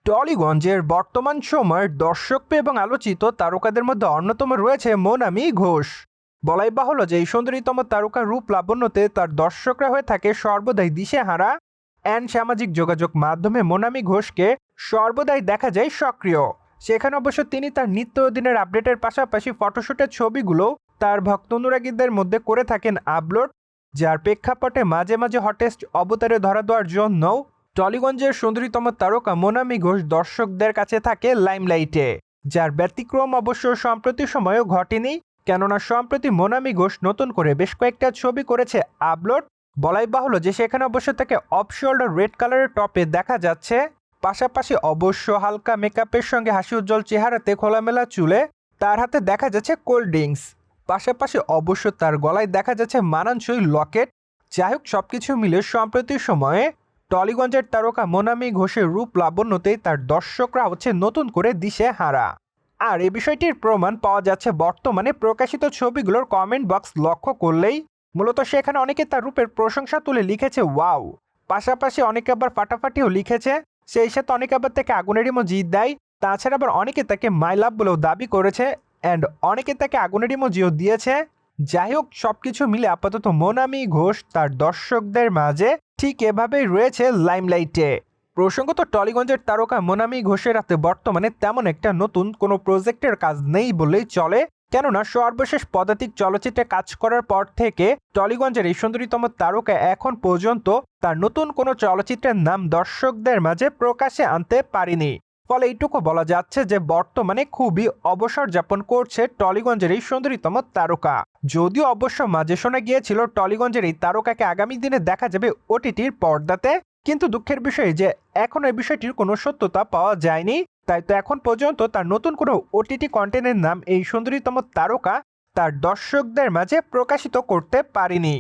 টলিগঞ্জের বর্তমান সময়ের দর্শকপ্রিয় এবং আলোচিত তারকাদের মধ্যে অন্যতম রয়েছে মনামি ঘোষ। বলাই বাহুল্য যে এই সুন্দরীতম তারকার রূপ লাবণ্যতে তার দর্শকরা হয়ে থাকে সর্বদাই দিশেহারা। অ্যান্ড সামাজিক যোগাযোগ মাধ্যমে মনামি ঘোষকে সর্বদাই দেখা যায় সক্রিয়। সেখানে অবশ্য তিনি তার নিত্য দিনের আপডেটের পাশাপাশি ফটোশুটের ছবিগুলো তার ভক্ত অনুরাগীদের মধ্যে করে থাকেন আপলোড, যার প্রেক্ষাপটে মাঝে মাঝে হটেস্ট অবতারে ধরা দেওয়ার জন্যও টলিগঞ্জের সুন্দরীতম তারকা মনামি ঘোষ দর্শকদের কাছে থাকে লাইমলাইটে। যার ব্যতিক্রম অবশ্য সম্প্রতি সময়েও ঘটেনি, কেননা সম্প্রতি মনামি ঘোষ নতুন করে বেশ কয়েকটা ছবি করেছে আপলোড। বলাই বাহুল্য যে সেখানে অবশ্য তাকে অফ শোল্ডার রেড কালারের টপে দেখা যাচ্ছে, পাশাপাশি অবশ্য হালকা মেকআপের সঙ্গে হাসি উজ্জ্বল চেহারাতে খোলামেলা চুলে তার হাতে দেখা যাচ্ছে কোল্ড ড্রিঙ্কস, পাশাপাশি অবশ্য তার গলায় দেখা যাচ্ছে মানানসই লকেট। যাই হোক, সবকিছু মিলে সম্প্রতি সময়ে টলিগঞ্জের তারকা মনামি ঘোষের রূপ লাবণ্যতেই তার দর্শকরা হচ্ছে নতুন করে দিশে হারা। আর এই বিষয়টির প্রমাণ পাওয়া যাচ্ছে বর্তমানে প্রকাশিত ছবিগুলোর কমেন্ট বক্স লক্ষ্য করলেই। মূলত সেখানে অনেকে তার রূপের প্রশংসা তুলে লিখেছে ওয়াও, পাশাপাশি অনেকে আবার ফাটাফাটিও লিখেছে, সেই সাথে অনেকে আবার তাকে আগুনের ইমোজি দেয়। তাছাড়া আবার অনেকে তাকে মাই লাভ বলেও দাবি করেছে, অ্যান্ড অনেকে তাকে আগুনের ইমোজিও দিয়েছে। যাই হোক, সবকিছু মিলে আপাতত মনামি ঘোষ তার দর্শকদের মাঝে ঠিক এভাবেই রয়েছে লাইমলাইটে। প্রসঙ্গত টলিগঞ্জের তারকা মনামি ঘোষের হাতে বর্তমানে তেমন একটা নতুন কোনো প্রজেক্টের কাজ নেই বললেই চলে, কেননা সর্বশেষ পদাতিক চলচ্চিত্রে কাজ করার পর থেকে টলিগঞ্জের এই সুন্দরীতম তারকা এখন পর্যন্ত তার নতুন কোনো চলচ্চিত্রের নাম দর্শকদের মাঝে প্রকাশে আনতে পারেনি। ফলে এইটুকু বলা যাচ্ছে যে বর্তমানে খুবই অবসর যাপন করছে টলিগঞ্জের এই সুন্দরীতম তারকা। যদিও অবশ্য মাঝে শোনা গিয়েছিল টলিগঞ্জের এই তারকাকে আগামী দিনে দেখা যাবে ওটিটির পর্দাতে, কিন্তু দুঃখের বিষয় যে এখন এই বিষয়টির কোনো সত্যতা পাওয়া যায়নি। তাই তো এখন পর্যন্ত তার নতুন কোনো ওটিটি কন্টেন্টের নাম এই সুন্দরীতম তারকা তার দর্শকদের মাঝে প্রকাশিত করতে পারেনি।